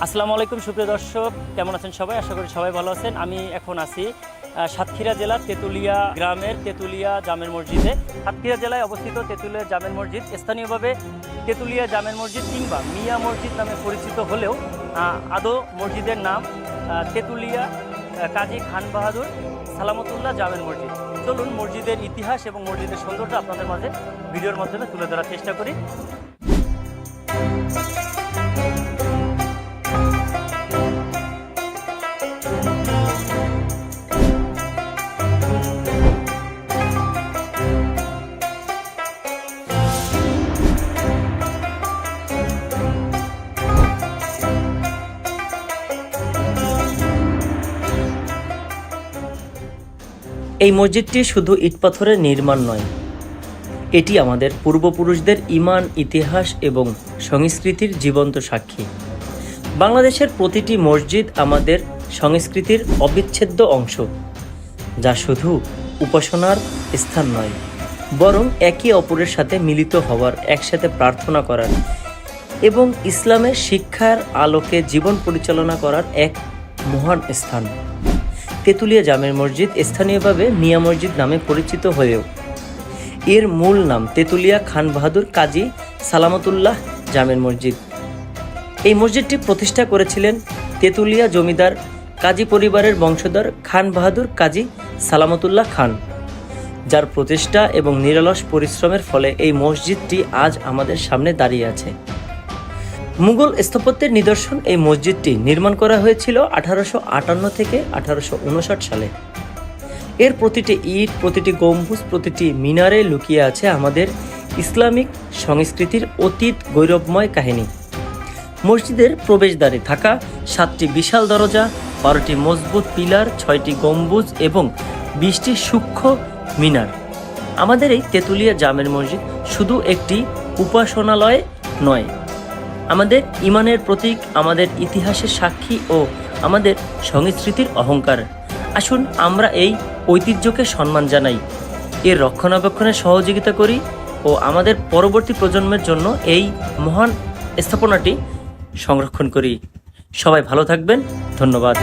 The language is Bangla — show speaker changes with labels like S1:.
S1: আসসালামু আলাইকুম সুপ্রিয় দর্শক, কেমন আছেন সবাই? আশা করি সবাই ভালো আছেন। আমি এখন আছি সাতক্ষীরা জেলার তেঁতুলিয়া গ্রামের তেঁতুলিয়া জামের মসজিদে। সাতক্ষীরা জেলায় অবস্থিত তেঁতুলিয়া জামের মসজিদ স্থানীয়ভাবে তেঁতুলিয়া জামের মসজিদ কিংবা মিয়া মসজিদ নামে পরিচিত হলেও আদৌ মসজিদের নাম তেঁতুলিয়া কাজী খান বাহাদুর সালামতুল্লাহ জামের মসজিদ। চলুন মসজিদের ইতিহাস এবং মসজিদের সৌন্দর্য আপনাদের মাঝে ভিডিওর মাধ্যমে তুলে ধরার চেষ্টা করি। এই মসজিদটি শুধু ইটপাথরের নির্মাণ নয়, এটি আমাদের পূর্বপুরুষদের ঈমান, ইতিহাস এবং সংস্কৃতির জীবন্ত সাক্ষী। বাংলাদেশের প্রতিটি মসজিদ আমাদের সংস্কৃতির অবিচ্ছেদ্য অংশ, যা শুধু উপাসনার স্থান নয়, বরং একে অপরের সাথে মিলিত হওয়ার, একসাথে প্রার্থনা করার এবং ইসলামের শিক্ষার আলোকে জীবন পরিচালনা করার এক মহান স্থান। তেঁতুলিয়া জামের মসজিদ স্থানীয়ভাবে মিয়া মসজিদ নামে পরিচিত হয়েও এর মূল নাম তেঁতুলিয়া খান বাহাদুর কাজী সালামতুল্লাহ জামের মসজিদ। এই মসজিদটি প্রতিষ্ঠা করেছিলেন তেঁতুলিয়া জমিদার কাজী পরিবারের বংশধর খান বাহাদুর কাজী সালামতুল্লাহ খান, যার প্রচেষ্টা এবং নিরলস পরিশ্রমের ফলে এই মসজিদটি আজ আমাদের সামনে দাঁড়িয়ে আছে। মুঘল স্থাপত্যের নিদর্শন এই মসজিদটি নির্মাণ করা হয়েছিল 1858 থেকে 1859 সালে। এর প্রতিটি ইট, প্রতিটি গম্বুজ, প্রতিটি মিনারে লুকিয়ে আছে আমাদের ইসলামিক সংস্কৃতির অতীত গৌরবময় কাহিনী। মসজিদের প্রবেশদ্বারে থাকা 7টি বিশাল দরজা, 12টি মজবুত পিলার, 6টি গম্বুজ এবং 20টি সূক্ষ্ম মিনার আমাদের এই তেঁতুলিয়া জামের মসজিদ শুধু একটি উপাসনালয় নয়, আমাদের ঈমানের প্রতীক, আমাদের ইতিহাসের সাক্ষী ও আমাদের সংস্কৃতির অহংকার। আসুন আমরা এই ঐতিহ্যকে সম্মান জানাই, এর রক্ষণাবেক্ষণে সহযোগিতা করি ও আমাদের পরবর্তী প্রজন্মের জন্য এই মহান স্থাপনাটি সংরক্ষণ করি। সবাই ভালো থাকবেন, ধন্যবাদ।